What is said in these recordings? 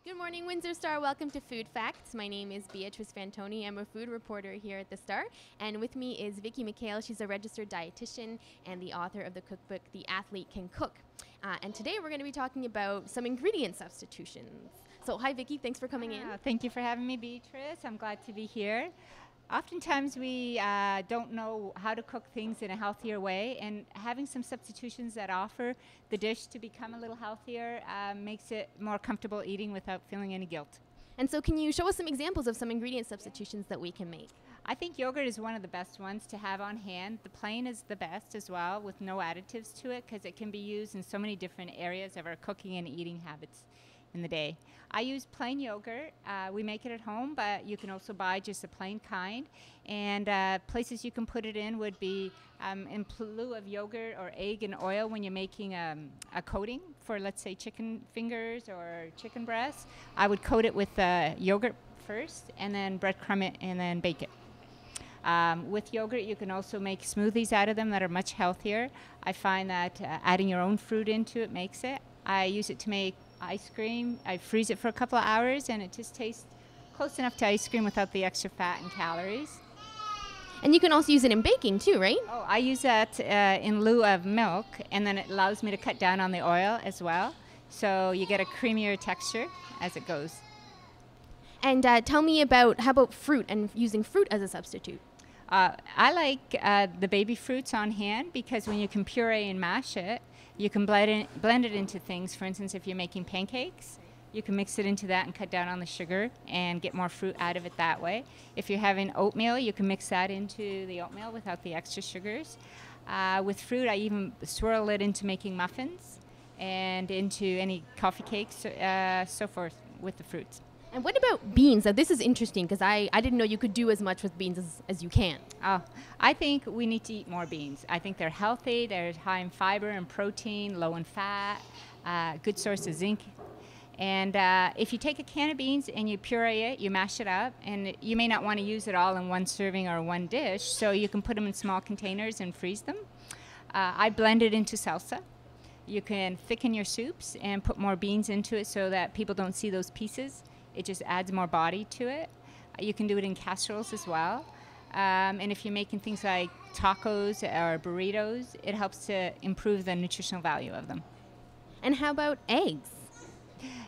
Good morning, Windsor Star. Welcome to Food Facts. My name is Beatrice Fantoni. I'm a food reporter here at the Star. And with me is Vicki McHale. She's a registered dietitian and the author of the cookbook, The Athlete Can Cook. And today we're going to be talking about some ingredient substitutions. So hi, Vicki. Thanks for coming in. Thank you for having me, Beatrice. I'm glad to be here. Oftentimes we don't know how to cook things in a healthier way, and having some substitutions that offer the dish to become a little healthier makes it more comfortable eating without feeling any guilt. And so can you show us some examples of some ingredient substitutions that we can make? I think yogurt is one of the best ones to have on hand. The plain is the best as well, with no additives to it, because it can be used in so many different areas of our cooking and eating habits in the day. I use plain yogurt. We make it at home, but you can also buy just a plain kind. And places you can put it in would be in lieu of yogurt or egg and oil when you're making a coating for, let's say, chicken fingers or chicken breasts. I would coat it with yogurt first and then breadcrumb it and then bake it. With yogurt, you can also make smoothies out of them that are much healthier. I find that adding your own fruit into it makes it. I use it to make ice cream. I freeze it for a couple of hours and it just tastes close enough to ice cream without the extra fat and calories. And you can also use it in baking too, right? Oh, I use that in lieu of milk, and then it allows me to cut down on the oil as well. So you get a creamier texture as it goes. And tell me how about fruit and using fruit as a substitute? I like the baby fruits on hand because when you can puree and mash it, you can blend it into things. For instance, if you're making pancakes, you can mix it into that and cut down on the sugar and get more fruit out of it that way. If you're having oatmeal, you can mix that into the oatmeal without the extra sugars. With fruit, I even swirl it into making muffins and into any coffee cakes, so forth with the fruits. And what about beans? Now, this is interesting because I didn't know you could do as much with beans as you can. Oh, I think we need to eat more beans. I think they're healthy, they're high in fiber and protein, low in fat, good source of zinc. And if you take a can of beans and you puree it, you mash it up, and you may not want to use it all in one serving or one dish, so you can put them in small containers and freeze them. I blend it into salsa. You can thicken your soups and put more beans into it so that people don't see those pieces. It just adds more body to it. You can do it in casseroles as well. And if you're making things like tacos or burritos, it helps to improve the nutritional value of them. And how about eggs?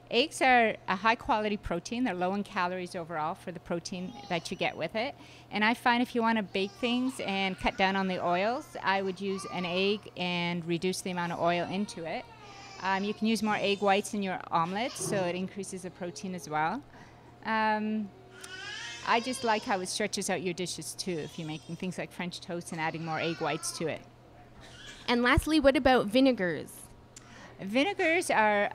Eggs are a high quality protein. They're low in calories overall for the protein that you get with it. And I find if you want to bake things and cut down on the oils, I would use an egg and reduce the amount of oil into it. You can use more egg whites in your omelets, so it increases the protein as well. I just like how it stretches out your dishes too, if you're making things like French toast and adding more egg whites to it. And lastly, what about vinegars? Vinegars are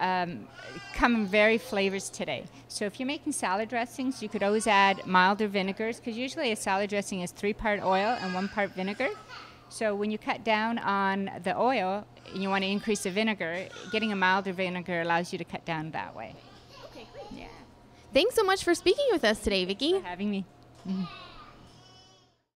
come in varied flavors today. So if you're making salad dressings, you could always add milder vinegars, because usually a salad dressing is 3-part oil and 1 part vinegar. So when you cut down on the oil and you want to increase the vinegar, getting a milder vinegar allows you to cut down that way. Okay, great. Yeah. Thanks so much for speaking with us today, Vicki. Thanks for having me. Mm-hmm.